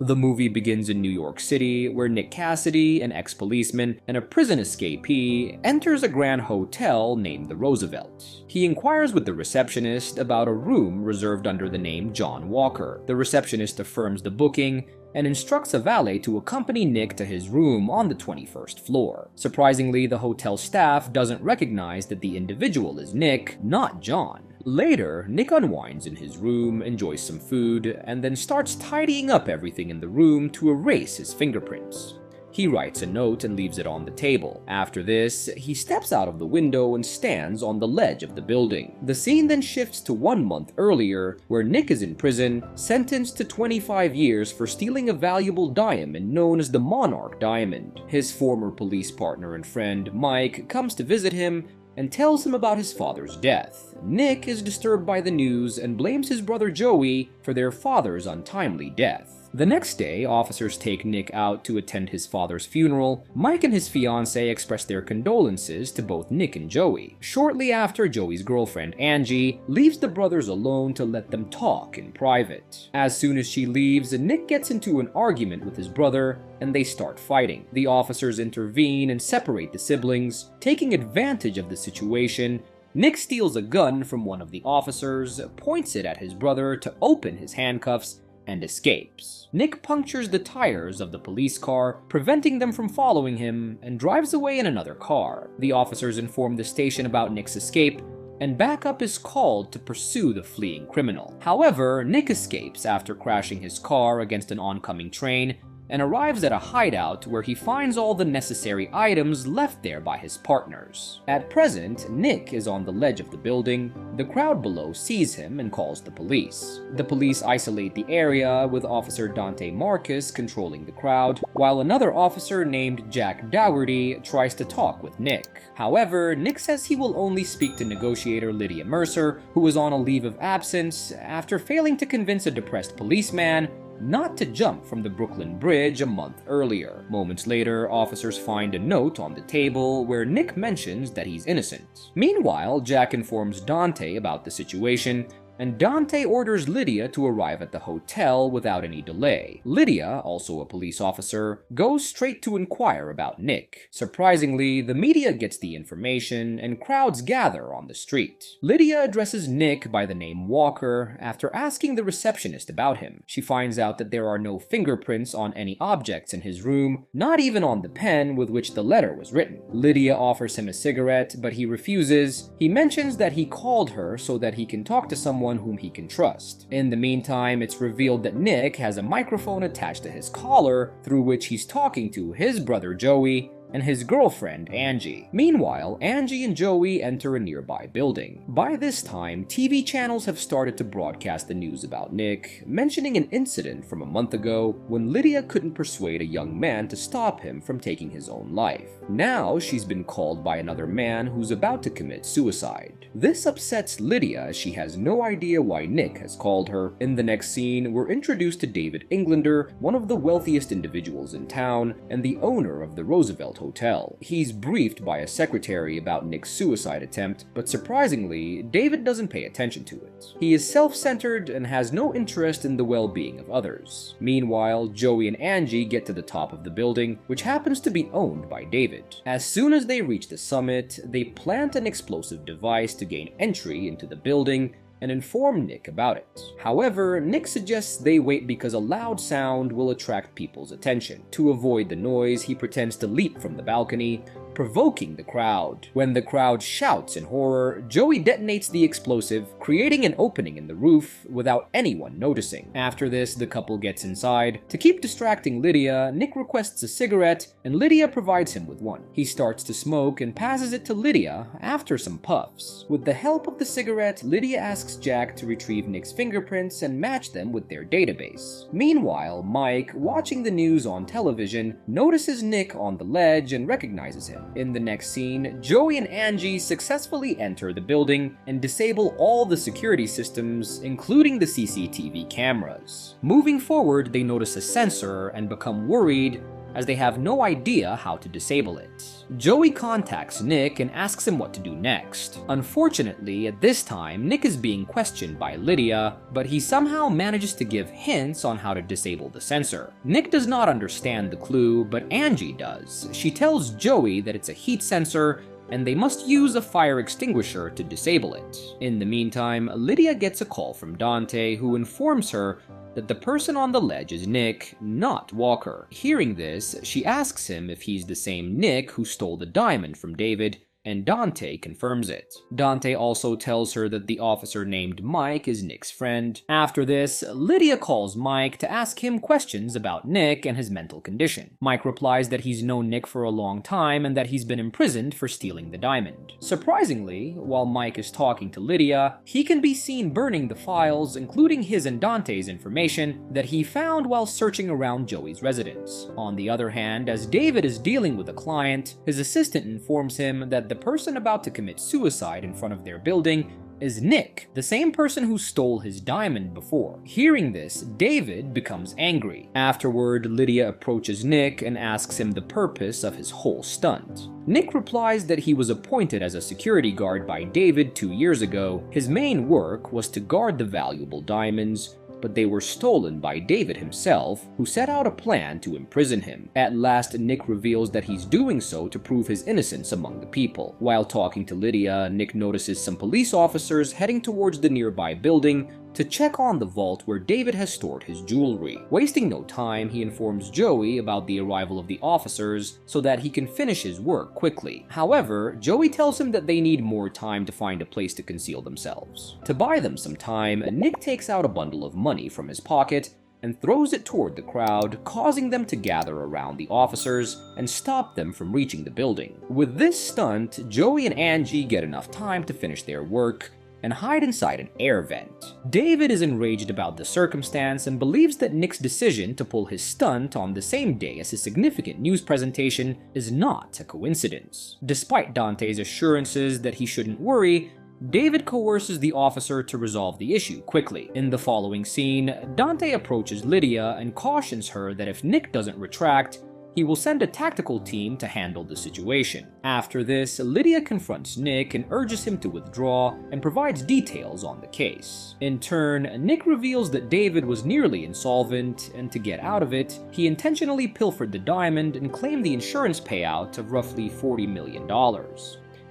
The movie begins in New York City, where Nick Cassidy, an ex-policeman and a prison escapee, enters a grand hotel named the Roosevelt. He inquires with the receptionist about a room reserved under the name John Walker. The receptionist affirms the booking and instructs a valet to accompany Nick to his room on the 21st floor. Surprisingly, the hotel staff doesn't recognize that the individual is Nick, not John. Later, Nick unwinds in his room, enjoys some food, and then starts tidying up everything in the room to erase his fingerprints. He writes a note and leaves it on the table. After this, he steps out of the window and stands on the ledge of the building. The scene then shifts to 1 month earlier, where Nick is in prison, sentenced to 25 years for stealing a valuable diamond known as the Monarch Diamond. His former police partner and friend, Mike, comes to visit him and tells him about his father's death. Nick is disturbed by the news and blames his brother Joey for their father's untimely death. The next day, officers take Nick out to attend his father's funeral. Mike and his fiancée express their condolences to both Nick and Joey. Shortly after, Joey's girlfriend, Angie, leaves the brothers alone to let them talk in private. As soon as she leaves, Nick gets into an argument with his brother, and they start fighting. The officers intervene and separate the siblings. Taking advantage of the situation, Nick steals a gun from one of the officers, points it at his brother to open his handcuffs, and escapes. Nick punctures the tires of the police car, preventing them from following him, and drives away in another car. The officers inform the station about Nick's escape, and backup is called to pursue the fleeing criminal. However, Nick escapes after crashing his car against an oncoming train, and arrives at a hideout where he finds all the necessary items left there by his partners. At present, Nick is on the ledge of the building. The crowd below sees him and calls the police. The police isolate the area, with Officer Dante Marcus controlling the crowd, while another officer named Jack Dougherty tries to talk with Nick. However, Nick says he will only speak to negotiator Lydia Mercer, who is on a leave of absence after failing to convince a depressed policeman not to jump from the Brooklyn Bridge a month earlier. Moments later, officers find a note on the table where Nick mentions that he's innocent. Meanwhile, Jack informs Dante about the situation, and Dante orders Lydia to arrive at the hotel without any delay. Lydia, also a police officer, goes straight to inquire about Nick. Surprisingly, the media gets the information and crowds gather on the street. Lydia addresses Nick by the name Walker after asking the receptionist about him. She finds out that there are no fingerprints on any objects in his room, not even on the pen with which the letter was written. Lydia offers him a cigarette, but he refuses. He mentions that he called her so that he can talk to someone whom he can trust. In the meantime, it's revealed that Nick has a microphone attached to his collar through which he's talking to his brother Joey and his girlfriend, Angie. Meanwhile, Angie and Joey enter a nearby building. By this time, TV channels have started to broadcast the news about Nick, mentioning an incident from a month ago when Lydia couldn't persuade a young man to stop him from taking his own life. Now, she's been called by another man who's about to commit suicide. This upsets Lydia, as she has no idea why Nick has called her. In the next scene, we're introduced to David Englander, one of the wealthiest individuals in town, and the owner of the Roosevelt Hotel. He's briefed by a secretary about Nick's suicide attempt, but surprisingly, David doesn't pay attention to it. He is self-centered and has no interest in the well-being of others. Meanwhile, Joey and Angie get to the top of the building, which happens to be owned by David. As soon as they reach the summit, they plant an explosive device to gain entry into the building and inform Nick about it. However, Nick suggests they wait because a loud sound will attract people's attention. To avoid the noise, he pretends to leap from the balcony, provoking the crowd. When the crowd shouts in horror, Joey detonates the explosive, creating an opening in the roof without anyone noticing. After this, the couple gets inside. To keep distracting Lydia, Nick requests a cigarette, and Lydia provides him with one. He starts to smoke and passes it to Lydia after some puffs. With the help of the cigarette, Lydia asks Jack to retrieve Nick's fingerprints and match them with their database. Meanwhile, Mike, watching the news on television, notices Nick on the ledge and recognizes him. In the next scene, Joey and Angie successfully enter the building and disable all the security systems, including the CCTV cameras. Moving forward, they notice a sensor and become worried as they have no idea how to disable it. Joey contacts Nick and asks him what to do next. Unfortunately, at this time, Nick is being questioned by Lydia, but he somehow manages to give hints on how to disable the sensor. Nick does not understand the clue, but Angie does. She tells Joey that it's a heat sensor and they must use a fire extinguisher to disable it. In the meantime, Lydia gets a call from Dante, who informs her that the person on the ledge is Nick, not Walker. Hearing this, she asks him if he's the same Nick who stole the diamond from David, and Dante confirms it. Dante also tells her that the officer named Mike is Nick's friend. After this, Lydia calls Mike to ask him questions about Nick and his mental condition. Mike replies that he's known Nick for a long time and that he's been imprisoned for stealing the diamond. Surprisingly, while Mike is talking to Lydia, he can be seen burning the files, including his and Dante's information, that he found while searching around Joey's residence. On the other hand, as David is dealing with a client, his assistant informs him that the person about to commit suicide in front of their building is Nick, the same person who stole his diamond before. Hearing this, David becomes angry. Afterward, Lydia approaches Nick and asks him the purpose of his whole stunt. Nick replies that he was appointed as a security guard by David 2 years ago. His main work was to guard the valuable diamonds, but they were stolen by David himself, who set out a plan to imprison him. At last, Nick reveals that he's doing so to prove his innocence among the people. While talking to Lydia, Nick notices some police officers heading towards the nearby building to check on the vault where David has stored his jewelry. Wasting no time, he informs Joey about the arrival of the officers so that he can finish his work quickly. However, Joey tells him that they need more time to find a place to conceal themselves. To buy them some time, Nick takes out a bundle of money from his pocket and throws it toward the crowd, causing them to gather around the officers and stop them from reaching the building. With this stunt, Joey and Angie get enough time to finish their work and hide inside an air vent. David is enraged about the circumstance and believes that Nick's decision to pull his stunt on the same day as his significant news presentation is not a coincidence. Despite Dante's assurances that he shouldn't worry, David coerces the officer to resolve the issue quickly. In the following scene, Dante approaches Lydia and cautions her that if Nick doesn't retract, he will send a tactical team to handle the situation. After this, Lydia confronts Nick and urges him to withdraw and provides details on the case. In turn, Nick reveals that David was nearly insolvent, and to get out of it, he intentionally pilfered the diamond and claimed the insurance payout of roughly $40 million.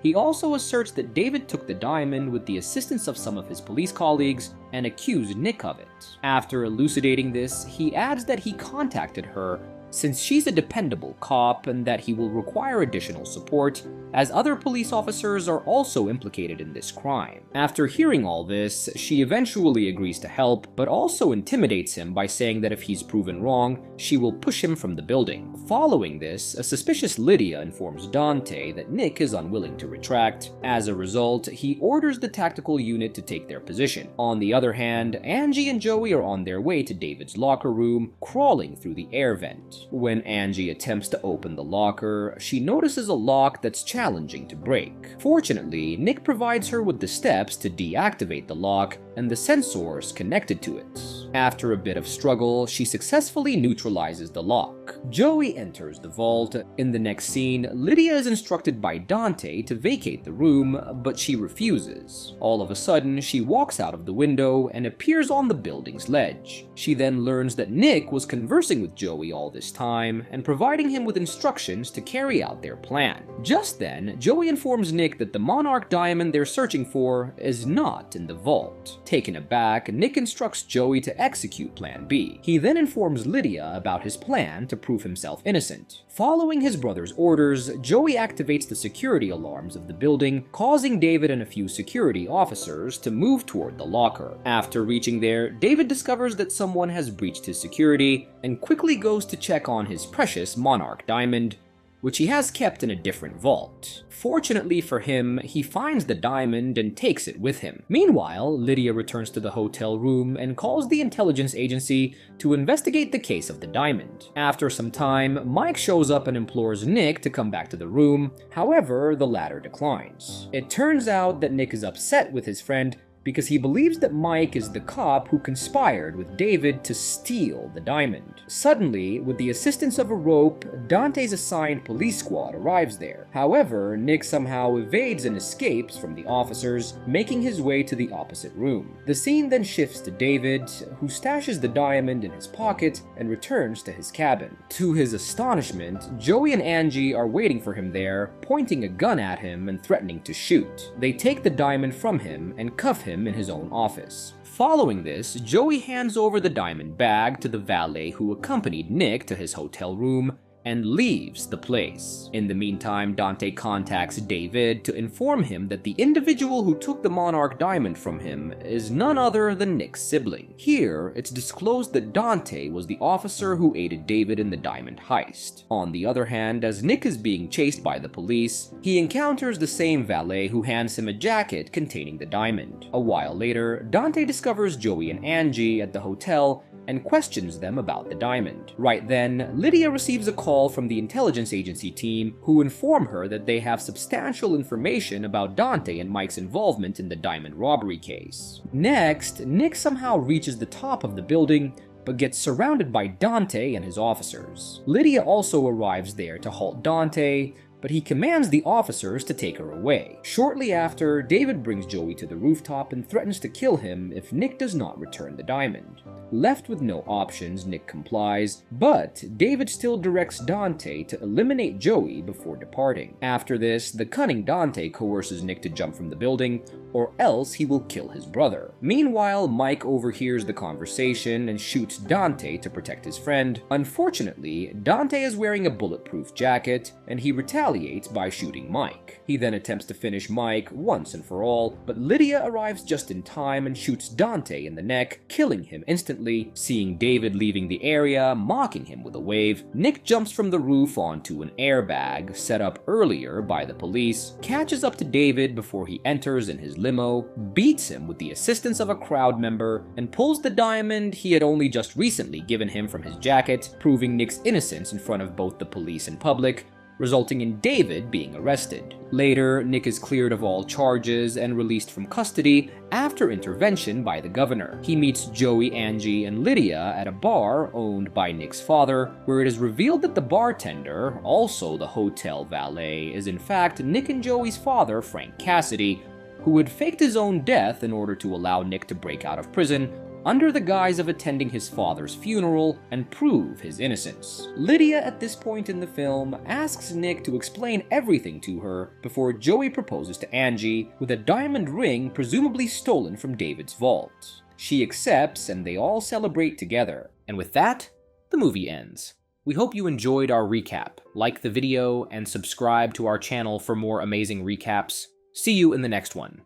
He also asserts that David took the diamond with the assistance of some of his police colleagues and accused Nick of it. After elucidating this, he adds that he contacted her since she's a dependable cop and that he will require additional support, as other police officers are also implicated in this crime. After hearing all this, she eventually agrees to help, but also intimidates him by saying that if he's proven wrong, she will push him from the building. Following this, a suspicious Lydia informs Dante that Nick is unwilling to retract. As a result, he orders the tactical unit to take their position. On the other hand, Angie and Joey are on their way to David's locker room, crawling through the air vent. When Angie attempts to open the locker, she notices a lock that's challenging to break. Fortunately, Nick provides her with the steps to deactivate the lock and the sensors connected to it. After a bit of struggle, she successfully neutralizes the lock. Joey enters the vault. In the next scene, Lydia is instructed by Dante to vacate the room, but she refuses. All of a sudden, she walks out of the window and appears on the building's ledge. She then learns that Nick was conversing with Joey all this time and providing him with instructions to carry out their plan. Just then, Joey informs Nick that the Monarch diamond they're searching for is not in the vault. Taken aback, Nick instructs Joey to execute Plan B. He then informs Lydia about his plan to prove himself innocent. Following his brother's orders, Joey activates the security alarms of the building, causing David and a few security officers to move toward the locker. After reaching there, David discovers that someone has breached his security and quickly goes to check on his precious Monarch diamond, which he has kept in a different vault. Fortunately for him, he finds the diamond and takes it with him. Meanwhile, Lydia returns to the hotel room and calls the intelligence agency to investigate the case of the diamond. After some time, Mike shows up and implores Nick to come back to the room. However, the latter declines. It turns out that Nick is upset with his friend because he believes that Mike is the cop who conspired with David to steal the diamond. Suddenly, with the assistance of a rope, Dante's assigned police squad arrives there. However, Nick somehow evades and escapes from the officers, making his way to the opposite room. The scene then shifts to David, who stashes the diamond in his pocket and returns to his cabin. To his astonishment, Joey and Angie are waiting for him there, pointing a gun at him and threatening to shoot. They take the diamond from him and cuff him in his own office. Following this, Joey hands over the diamond bag to the valet who accompanied Nick to his hotel room and leaves the place. In the meantime, Dante contacts David to inform him that the individual who took the Monarch diamond from him is none other than Nick's sibling. Here, it's disclosed that Dante was the officer who aided David in the diamond heist. On the other hand, as Nick is being chased by the police, he encounters the same valet who hands him a jacket containing the diamond. A while later, Dante discovers Joey and Angie at the hotel and questions them about the diamond. Right then, Lydia receives a call from the intelligence agency team who inform her that they have substantial information about Dante and Mike's involvement in the diamond robbery case. Next, Nick somehow reaches the top of the building but gets surrounded by Dante and his officers. Lydia also arrives there to halt Dante, but he commands the officers to take her away. Shortly after, David brings Joey to the rooftop and threatens to kill him if Nick does not return the diamond. Left with no options, Nick complies, but David still directs Dante to eliminate Joey before departing. After this, the cunning Dante coerces Nick to jump from the building, or else he will kill his brother. Meanwhile, Mike overhears the conversation and shoots Dante to protect his friend. Unfortunately, Dante is wearing a bulletproof jacket, and he retaliates by shooting Mike. He then attempts to finish Mike once and for all, but Lydia arrives just in time and shoots Dante in the neck, killing him instantly. Seeing David leaving the area, mocking him with a wave, Nick jumps from the roof onto an airbag set up earlier by the police, catches up to David before he enters in his limo, beats him with the assistance of a crowd member, and pulls the diamond he had only just recently given him from his jacket, proving Nick's innocence in front of both the police and public, resulting in David being arrested. Later, Nick is cleared of all charges and released from custody after intervention by the governor. He meets Joey, Angie, and Lydia at a bar owned by Nick's father, where it is revealed that the bartender, also the hotel valet, is in fact Nick and Joey's father, Frank Cassidy, who had faked his own death in order to allow Nick to break out of prison under the guise of attending his father's funeral and prove his innocence. Lydia, at this point in the film, asks Nick to explain everything to her before Joey proposes to Angie with a diamond ring presumably stolen from David's vault. She accepts and they all celebrate together. And with that, the movie ends. We hope you enjoyed our recap. Like the video and subscribe to our channel for more amazing recaps. See you in the next one.